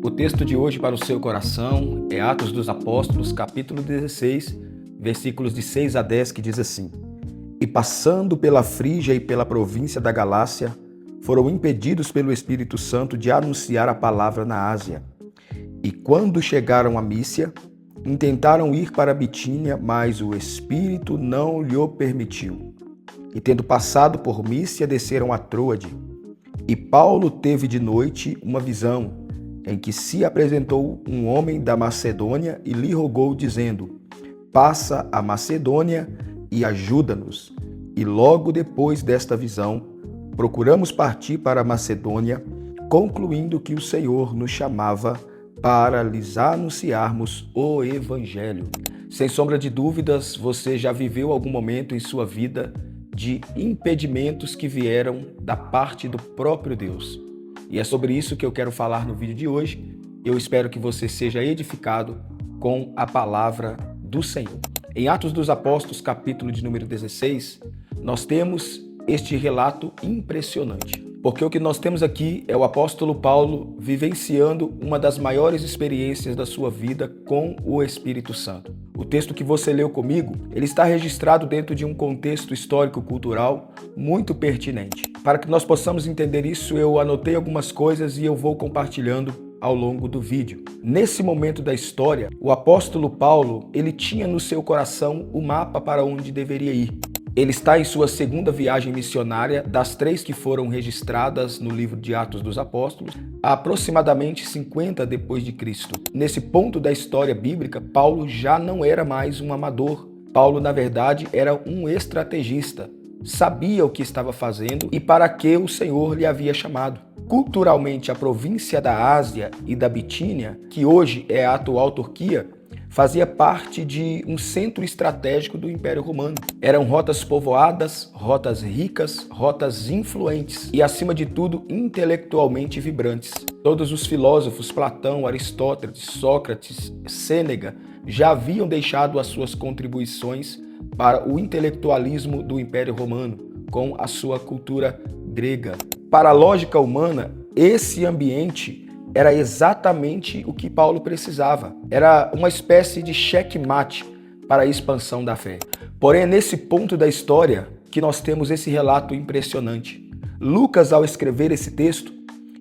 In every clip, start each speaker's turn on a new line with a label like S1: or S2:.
S1: O texto de hoje para o seu coração é Atos dos Apóstolos, capítulo 16, versículos de 6 a 10, que diz assim: E passando pela Frígia e pela província da Galácia, foram impedidos pelo Espírito Santo de anunciar a palavra na Ásia. E quando chegaram a Mísia, intentaram ir para Bitínia, mas o Espírito não lhe permitiu. E tendo passado por Mísia, desceram a Troade. E Paulo teve de noite uma visão, em que se apresentou um homem da Macedônia e lhe rogou, dizendo: Passa a Macedônia e ajuda-nos. E logo depois desta visão, procuramos partir para a Macedônia, concluindo que o Senhor nos chamava para lhes anunciarmos o Evangelho. Sem sombra de dúvidas, você já viveu algum momento em sua vida de impedimentos que vieram da parte do próprio Deus. E é sobre isso que eu quero falar no vídeo de hoje. Eu espero que você seja edificado com a palavra do Senhor. Em Atos dos Apóstolos, capítulo de número 16, nós temos este relato impressionante. Porque o que nós temos aqui é o apóstolo Paulo vivenciando uma das maiores experiências da sua vida com o Espírito Santo. O texto que você leu comigo, ele está registrado dentro de um contexto histórico-cultural muito pertinente. Para que nós possamos entender isso, eu anotei algumas coisas e eu vou compartilhando ao longo do vídeo. Nesse momento da história, o apóstolo Paulo, ele tinha no seu coração o mapa para onde deveria ir. Ele está em sua segunda viagem missionária, das 3 que foram registradas no livro de Atos dos Apóstolos, há aproximadamente 50 depois de Cristo. Nesse ponto da história bíblica, Paulo já não era mais um amador. Paulo, na verdade, era um estrategista. Sabia o que estava fazendo e para que o Senhor lhe havia chamado. Culturalmente, a província da Ásia e da Bitínia, que hoje é a atual Turquia, fazia parte de um centro estratégico do Império Romano. Eram rotas povoadas, rotas ricas, rotas influentes e, acima de tudo, intelectualmente vibrantes. Todos os filósofos, Platão, Aristóteles, Sócrates, Sêneca, já haviam deixado as suas contribuições para o intelectualismo do Império Romano, com a sua cultura grega. Para a lógica humana, esse ambiente era exatamente o que Paulo precisava. Era uma espécie de checkmate para a expansão da fé. Porém, é nesse ponto da história que nós temos esse relato impressionante. Lucas, ao escrever esse texto,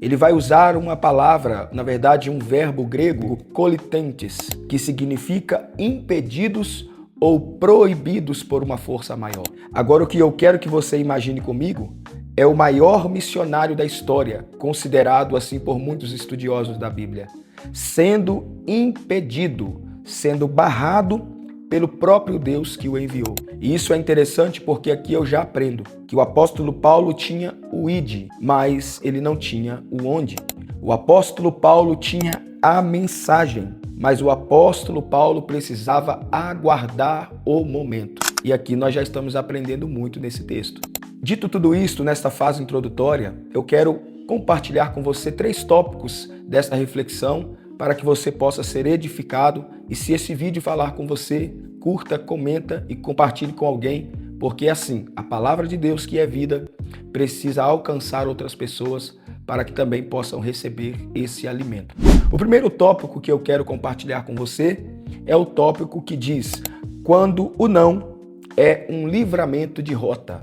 S1: ele vai usar uma palavra, na verdade um verbo grego, kolitentes, que significa impedidos ou proibidos por uma força maior. Agora, o que eu quero que você imagine comigo é o maior missionário da história, considerado assim por muitos estudiosos da Bíblia, sendo impedido, sendo barrado pelo próprio Deus que o enviou. E isso é interessante porque aqui eu já aprendo que o apóstolo Paulo tinha o id, mas ele não tinha o onde. O apóstolo Paulo tinha a mensagem, mas o apóstolo Paulo precisava aguardar o momento. E aqui nós já estamos aprendendo muito nesse texto. Dito tudo isso, nesta fase introdutória, eu quero compartilhar com você 3 tópicos desta reflexão para que você possa ser edificado. E se esse vídeo falar com você, curta, comenta e compartilhe com alguém, porque assim, a palavra de Deus, que é vida, precisa alcançar outras pessoas para que também possam receber esse alimento. O primeiro tópico que eu quero compartilhar com você é o tópico que diz: quando o não é um livramento de rota.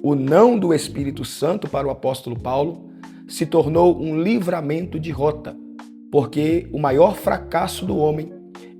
S1: O não do Espírito Santo para o apóstolo Paulo se tornou um livramento de rota, porque o maior fracasso do homem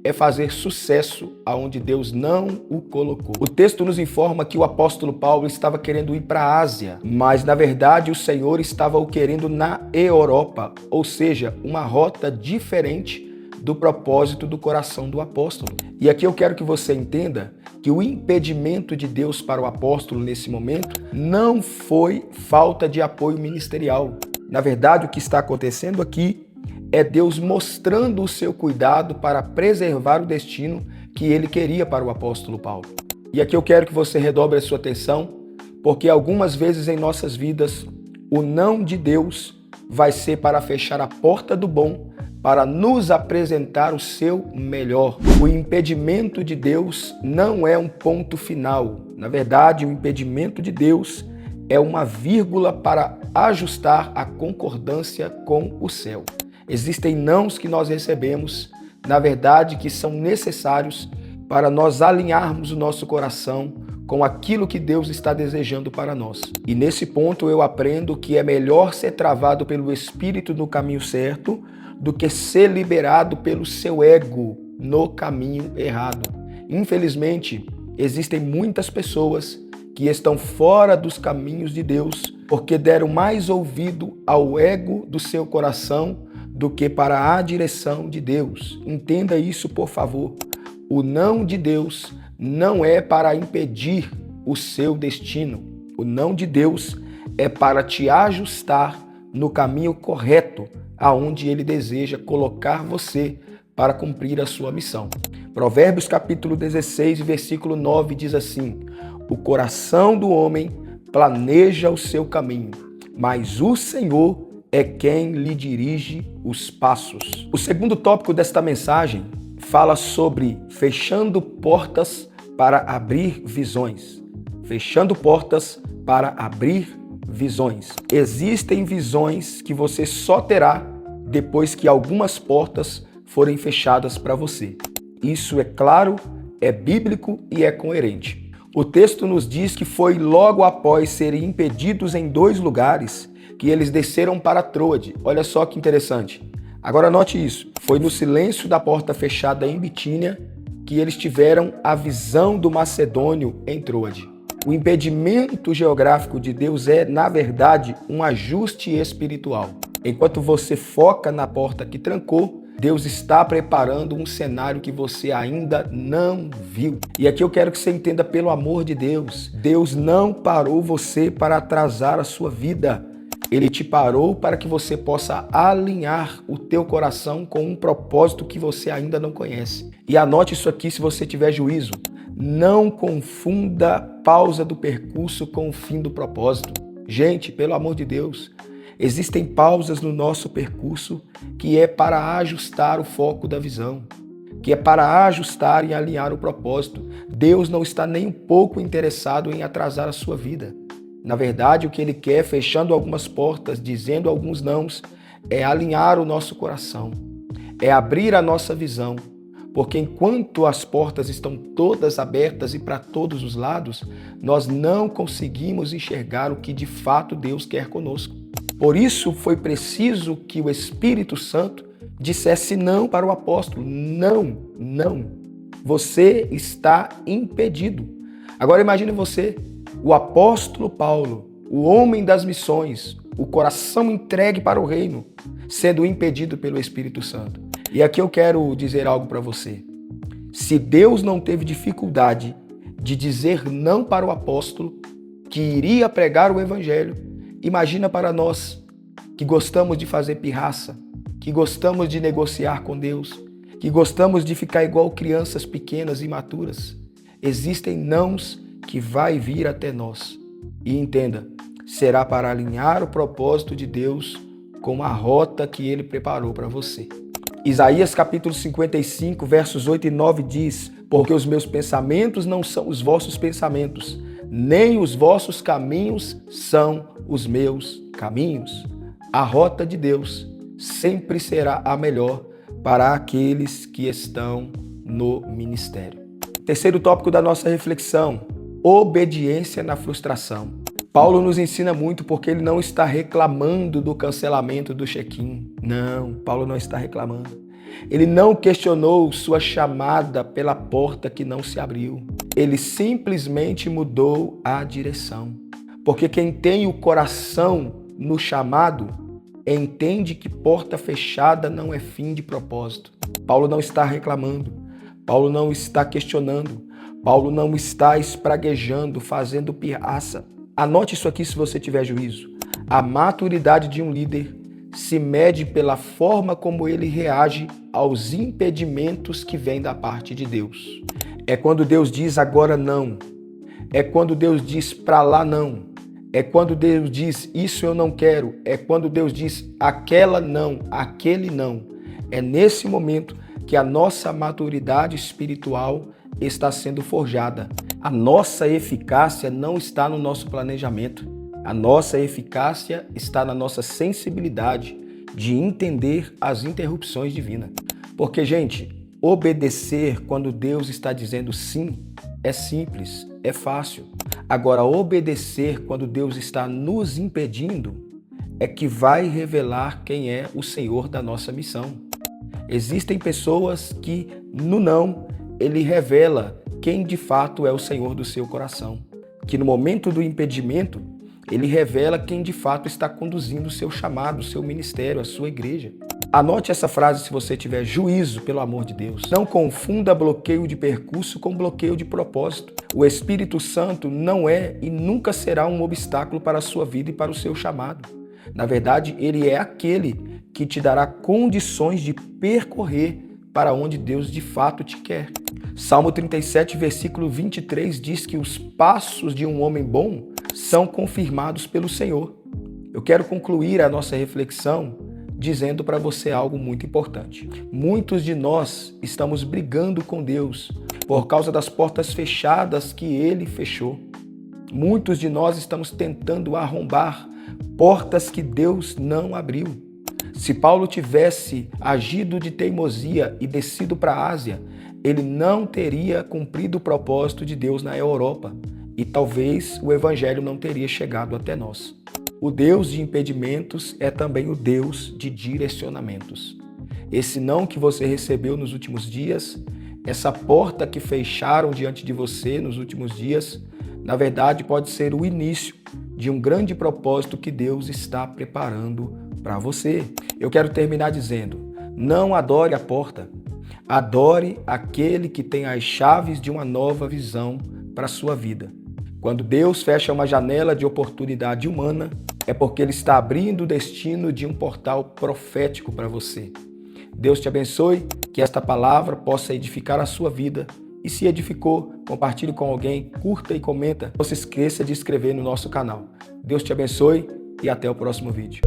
S1: é fazer sucesso aonde Deus não o colocou. O texto nos informa que o apóstolo Paulo estava querendo ir para a Ásia, mas na verdade o Senhor estava o querendo na Europa, ou seja, uma rota diferente do propósito do coração do apóstolo. E aqui eu quero que você entenda que o impedimento de Deus para o apóstolo nesse momento não foi falta de apoio ministerial. Na verdade, o que está acontecendo aqui é Deus mostrando o seu cuidado para preservar o destino que ele queria para o apóstolo Paulo. E aqui eu quero que você redobre a sua atenção, porque algumas vezes em nossas vidas, o não de Deus vai ser para fechar a porta do bom, para nos apresentar o seu melhor. O impedimento de Deus não é um ponto final. Na verdade, o impedimento de Deus é uma vírgula para ajustar a concordância com o céu. Existem nãos que nós recebemos, na verdade, que são necessários para nós alinharmos o nosso coração com aquilo que Deus está desejando para nós. E nesse ponto eu aprendo que é melhor ser travado pelo Espírito no caminho certo do que ser liberado pelo seu ego no caminho errado. Infelizmente, existem muitas pessoas que estão fora dos caminhos de Deus porque deram mais ouvido ao ego do seu coração do que para a direção de Deus. Entenda isso, por favor. O não de Deus não é para impedir o seu destino. O não de Deus é para te ajustar no caminho correto, aonde Ele deseja colocar você para cumprir a sua missão. Provérbios capítulo 16, versículo 9 diz assim: o coração do homem planeja o seu caminho, mas o Senhor é quem lhe dirige os passos. O segundo tópico desta mensagem fala sobre fechando portas para abrir visões. Fechando portas para abrir visões. Existem visões que você só terá depois que algumas portas forem fechadas para você. Isso é claro, é bíblico e é coerente. O texto nos diz que foi logo após serem impedidos em 2 lugares que eles desceram para Troade. Olha só que interessante. Agora note isso. Foi no silêncio da porta fechada em Bitínia que eles tiveram a visão do macedônio em Troade. O impedimento geográfico de Deus é, na verdade, um ajuste espiritual. Enquanto você foca na porta que trancou, Deus está preparando um cenário que você ainda não viu. E aqui eu quero que você entenda, pelo amor de Deus, Deus não parou você para atrasar a sua vida. Ele te parou para que você possa alinhar o teu coração com um propósito que você ainda não conhece. E anote isso aqui se você tiver juízo. Não confunda a pausa do percurso com o fim do propósito. Gente, pelo amor de Deus, existem pausas no nosso percurso que é para ajustar o foco da visão, que é para ajustar e alinhar o propósito. Deus não está nem um pouco interessado em atrasar a sua vida. Na verdade, o que Ele quer, fechando algumas portas, dizendo alguns nãos, é alinhar o nosso coração, é abrir a nossa visão, porque enquanto as portas estão todas abertas e para todos os lados, nós não conseguimos enxergar o que de fato Deus quer conosco. Por isso foi preciso que o Espírito Santo dissesse não para o apóstolo. Não, não. Você está impedido. Agora imagine você, o apóstolo Paulo, o homem das missões, o coração entregue para o reino, sendo impedido pelo Espírito Santo. E aqui eu quero dizer algo para você. Se Deus não teve dificuldade de dizer não para o apóstolo que iria pregar o evangelho, imagina para nós que gostamos de fazer pirraça, que gostamos de negociar com Deus, que gostamos de ficar igual crianças pequenas e imaturas. Existem nãos que vai vir até nós. E entenda, será para alinhar o propósito de Deus com a rota que Ele preparou para você. Isaías capítulo 55, versos 8 e 9 diz: porque os meus pensamentos não são os vossos pensamentos, nem os vossos caminhos são os meus caminhos. A rota de Deus sempre será a melhor para aqueles que estão no ministério. Terceiro tópico da nossa reflexão: obediência na frustração. Paulo nos ensina muito porque ele não está reclamando do cancelamento do check-in. Não, Paulo não está reclamando. Ele não questionou sua chamada pela porta que não se abriu. Ele simplesmente mudou a direção. Porque quem tem o coração no chamado entende que porta fechada não é fim de propósito. Paulo não está reclamando. Paulo não está questionando. Paulo não está espraguejando, fazendo pirraça. Anote isso aqui se você tiver juízo. A maturidade de um líder se mede pela forma como ele reage aos impedimentos que vêm da parte de Deus. É quando Deus diz agora não. É quando Deus diz pra lá não. É quando Deus diz isso eu não quero. É quando Deus diz aquela não, aquele não. É nesse momento que a nossa maturidade espiritual está sendo forjada. A nossa eficácia não está no nosso planejamento. A nossa eficácia está na nossa sensibilidade de entender as interrupções divinas. Porque, gente, obedecer quando Deus está dizendo sim é simples, é fácil. Agora, obedecer quando Deus está nos impedindo é que vai revelar quem é o Senhor da nossa missão. Existem pessoas que, no não, ele revela quem de fato é o Senhor do seu coração. Que no momento do impedimento, ele revela quem de fato está conduzindo o seu chamado, o seu ministério, a sua igreja. Anote essa frase se você tiver juízo, pelo amor de Deus. Não confunda bloqueio de percurso com bloqueio de propósito. O Espírito Santo não é e nunca será um obstáculo para a sua vida e para o seu chamado. Na verdade, ele é aquele que te dará condições de percorrer para onde Deus de fato te quer. Salmo 37, versículo 23 diz que os passos de um homem bom são confirmados pelo Senhor. Eu quero concluir a nossa reflexão dizendo para você algo muito importante. Muitos de nós estamos brigando com Deus por causa das portas fechadas que Ele fechou. Muitos de nós estamos tentando arrombar portas que Deus não abriu. Se Paulo tivesse agido de teimosia e descido para a Ásia, ele não teria cumprido o propósito de Deus na Europa e talvez o evangelho não teria chegado até nós. O Deus de impedimentos é também o Deus de direcionamentos. Esse não que você recebeu nos últimos dias, essa porta que fecharam diante de você nos últimos dias, na verdade pode ser o início de um grande propósito que Deus está preparando para você. Eu quero terminar dizendo, não adore a porta, adore aquele que tem as chaves de uma nova visão para a sua vida. Quando Deus fecha uma janela de oportunidade humana, é porque Ele está abrindo o destino de um portal profético para você. Deus te abençoe, que esta palavra possa edificar a sua vida. E se edificou, compartilhe com alguém, curta e comenta. Não se esqueça de inscrever no nosso canal. Deus te abençoe e até o próximo vídeo.